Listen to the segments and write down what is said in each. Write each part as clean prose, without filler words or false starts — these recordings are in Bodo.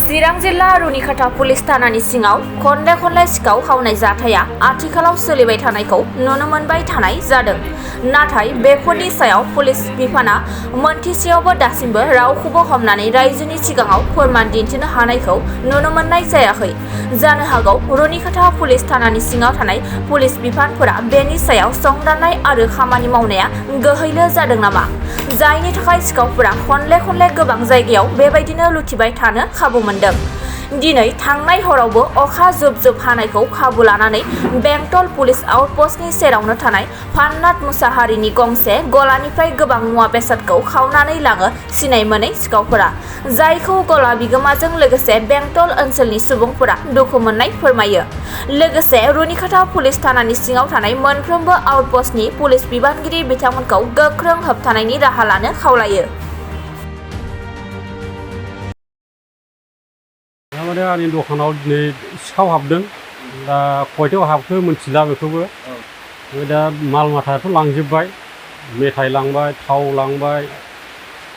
चिरां जिल्ला रुनिखाता पुलिस थानानि सिङाव खनले खनले सिखाव खावनाय जाथाया आथिखालाव सोलिबाय थानायखौ नुनो मोनबाय थानाय जादों। नाथाय बेफोरनि सायाव पुलिस बिफाना मोनथिसेयावबो दासिमबो रावखौबो हमनानै रायजोनि सिगाङाव फोरमान दिन्थिनो हानायखौ नुनो मोननाय जायाखै। जानो हागौ रुनिखाता पुलिस थानानि सिङाव थानाय पुलिस बिफानफोरा बेनि सायाव संदाननाय आरो खामानि मावनाया गोहैलो जादों नामा, जायनि थाखाय सिखावफोरा खनले खनले गोबां जायगायाव बेबायदिनो लुथिबाय थानो खाबु मोनदों। दिनै थांनाय हरावबो अखा जुब जुब हानायखौ खाबु लानानै बेंटल पुलिस आउटपस्टनि सेरावनो थानाय फाननाथ मुसाहारिनि गंसे गलानिफ्राय गोबां मुवा बेसादखौ खावनानै लाङो सिनाय मोनै सिखावफोरा, जायखौ गला बिगोमाजों लोगोसे बेंटल ओनसोलनि सुबुंफोरा दुखु मोननाय फोरमायो। लोगोसे रुनिखाता पुलिस थानानि सिङाव थानाय मोनफ्रोमबो आउटपस्टनि पुलिस बिबानगिरि बिथांमोनखौ गोख्रों होबथानायनि राहा लानो खावलायो। माने आंनि दखानाव दिनै सिखाव हाबदों। दा खयथायाव हाबखो मिथिला बेखौबो। दा माल माथायाथ' लांजोब्बाय, मेथाइ लांबाय, थाव लांबाय,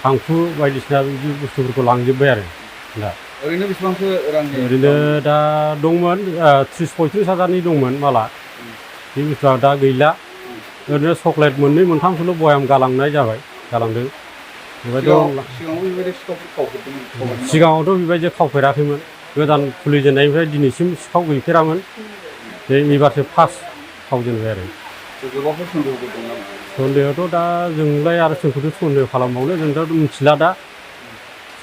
थांखु बायदिसिना बिदि बुस्थुफोरखौ लांजोब्बाय आरो। दा ओरैनो बेसेबांसो रांनि? ओरैनो दा दंमोन 30-35 हाजारनि दंमोन माला। बे बुस्थुआ दा गैला। ओरैनो चक्लेट मोननै मोनथामसोल' बयाम गालांदों। सिगाङावथ' बेबायदि खावफेराखैमोन। गोदान खुलिजेननायनिफ्राय दिनैसिम सिखाव गैफेरामोन। एबारसो फार्स्ट खावजेनबाय आरो। सन्देहआथ' दा जोंलाय आरो सोरखौथ' सन्देह खालामबावनो, जों दा मिथिला दा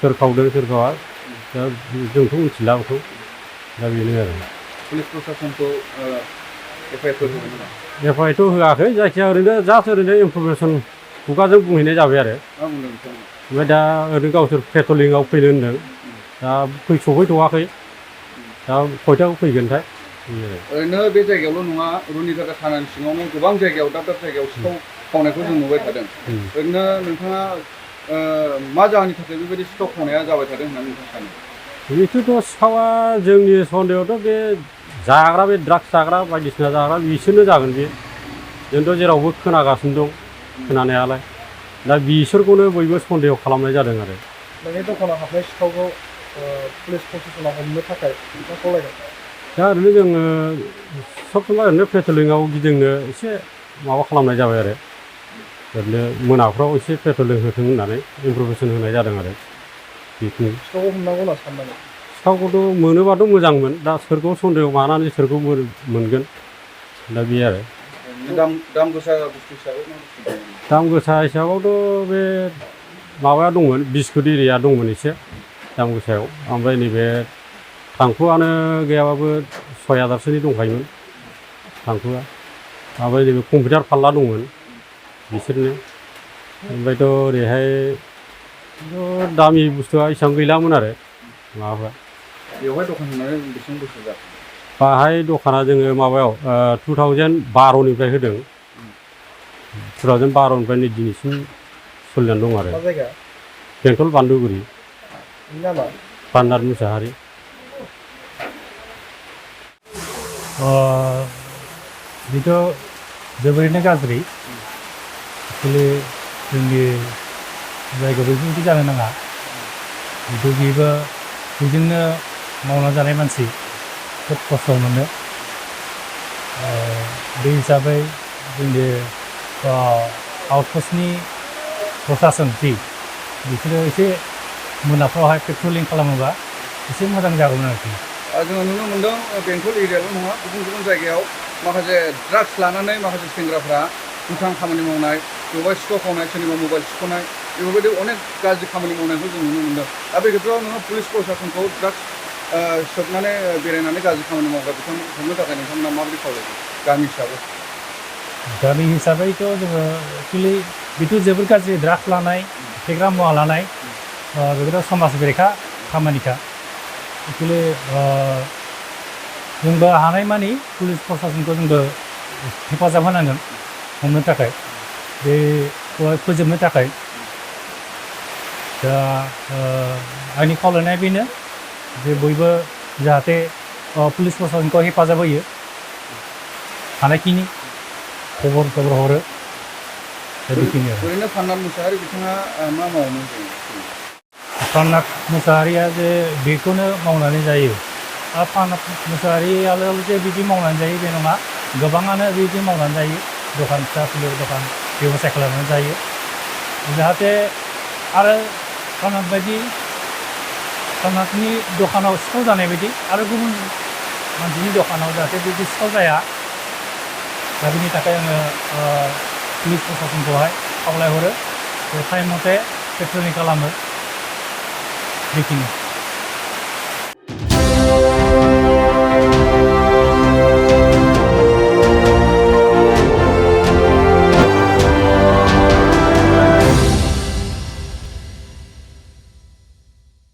सोर खावदों सोर खावा। दा जोंथ' मिथिला बेखौ। दा बेनो आरो। पुलिस प्रसासनखौ एफआइआरथ' होआखै, जायखिया ओरैनो जास्ट ओरैनो इनफरमेसन खुगाजों बुंहैनाय जाबाय आरो। ओमफ्राय दा ओरैनो गावसोर पेट्रलिंआव फैनो होनदों। दा सफैथ'वाखै। दा खयथायाव फैगोनथाय। ओरैनो बे जायगायावल' नङा, रुनिखाता थानानि सिङावनो गोबां जायगायाव दाब दाब जायगायाव सिखाव खावनायखौ जों नुबाय थादों। ओरैनो नोंथाङा मा जाहोननि थाखाय बेबायदि सिखाव खावनाया जाबाय थादों होननानै नोंथाङा सानो? बेथ' सिखावा जोंनि सन्देहआवथ' बे जाग्रा, बे ड्राग्स जाग्रा बायदिसिना जाग्रा बिसोरनो जागोन बे। जोंथ' जेरावबो खोनागासिनो दं खोनानायालाय। दा बिसोरखौनो बयबो सन्देह खालामनाय जादों आरो। नोंनि दखानाव हाबनाय सिखावखौ पुलिस प्रसासनाव हमनो थाखाय नोंथाङा खावलायदों? दा ओरैनो जोङो सब समाय ओरैनो पेट्रलिंआव गिदिंनो एसे माबा खालामनाय जाबाय आरो। ओरैनो मोनाफ्राव एसे पेट्रलिं होथों होननानै इनफरमेसन होनाय जादों आरो। बेखिनि सिखावखौ हमनांगौ होनना साननानै? सिखावखौथ' मोनोबाथ' मोजांमोन। दा सोरखौ सन्देह मानानै सोरखौ मोनगोन, दा बे आरो। दाम गोसा बुस्थु हिसाबै दाम गोसा हिसाबावथ' बे माबाया दंमोन, बिस्कुट एरिया दंमोन एसे दाम गोसायाव। ओमफ्राय नैबे थांखुआनो गैयाबाबो 6,000सोनि दंखायोमोन थांखुआ। ओमफ्राय नैबे कम्पिउटार फारला दंमोन बिसोरनो। ओमफ्रायथ' ओरैहाय दामि बुस्थुआ एसेबां गैलामोन आरो माबाफ्रा। बेवहाय दखान होनानै बेसेबां बोसोर जाखो? बाहाय दखाना जोङो माबायाव 2012निफ्राय होदों। 2012निफ्राय नै दिनैसिम सोलिनानै दं आरो। मा जायगा? बेंटल बान्दुगुरि। नामा? फाननाथ मुसाहारि। बेथ' जोबोरैनो गाज्रि। एक्सुवेलि जोंनि जायगायाव बेफोरबायदि जानो नाङा। बेबो बेजोंनो मावना जानाय मानसि, खोब खस्थ' मोनो। बे हिसाबै जोंनि आउटपस्टनि प्रसासन बिसोरो एसे मोनाफ्रावहाय पेट्रलिं खालामोबा एसे मोजां जागौमोन आरोखि। जोङो नुनो मोनदों बेंटल एरियाल' नङा, गुबुन गुबुन जायगायाव माखासे ड्राग्स लानानै माखासे सेंग्राफ्रा दुथां खामानि मावनाय, बबेबा सिखाव खावनाय, सोरनिबा मबाइल सिख'नाय, बेफोरबायदि अनेक गाज्रि खामानि मावनायखौ जों नुनो मोनदों। दा बे खेत्रआव नोङो पुलिस प्रसासनखौ ड्राग्स सोबनानै बेरायनानै गाज्रि खामानि मावग्रा बिथांमोनखौ हमनो थाखाय नोंथांमोना माबायदि खावलायगोन गामि हिसाबै? गामि हिसाबैथ' जोङो एक्सुवेलि बेथ' जोबोर गाज्रि। ड्राग्स लानाय, फेग्रा मुवा लानाय बेफोर समाज बेरेखा खामानिखा। एक्सुवेलि जोंबो हानायमानि पुलिस प्रसासनखौ जोंबो हेफाजाब होनांगोन हमनो थाखाय, बेखौहाय फोजोबनो थाखाय। दा आंनि खावलायनाया बेनो जे बयबो जाहाथे पुलिस प्रसासनखौ हेफाजाब होयो, हानायखिनि खबर हरो। ओरैनो फाननाथ मुसाहारि बिथाङा मा मावोमोन? प्रनाक मुसाहारिया जे बेखौनो मावनानै जायो आरो प्रनाक मुसाहारियाल' जे बिदि मावनानै जायो बे नङा गोबाङानो बिदि मावनानै जायो दखान फिसा फिलौ दखान बेब'साय खालामनानै जायो जाहाथे आरो प्रनाक बायदि प्रनाकनि दखानाव सिखाव जानाय बायदि आरो गुबुन मानसिनि दखानाव जाहाथे बिदि सिखाव जाया दा बिनि थाखाय आङो पुलिस प्रसासनखौहाय खावलायहरो टाइम मथे पेट्रलिं खालामो बेखिनि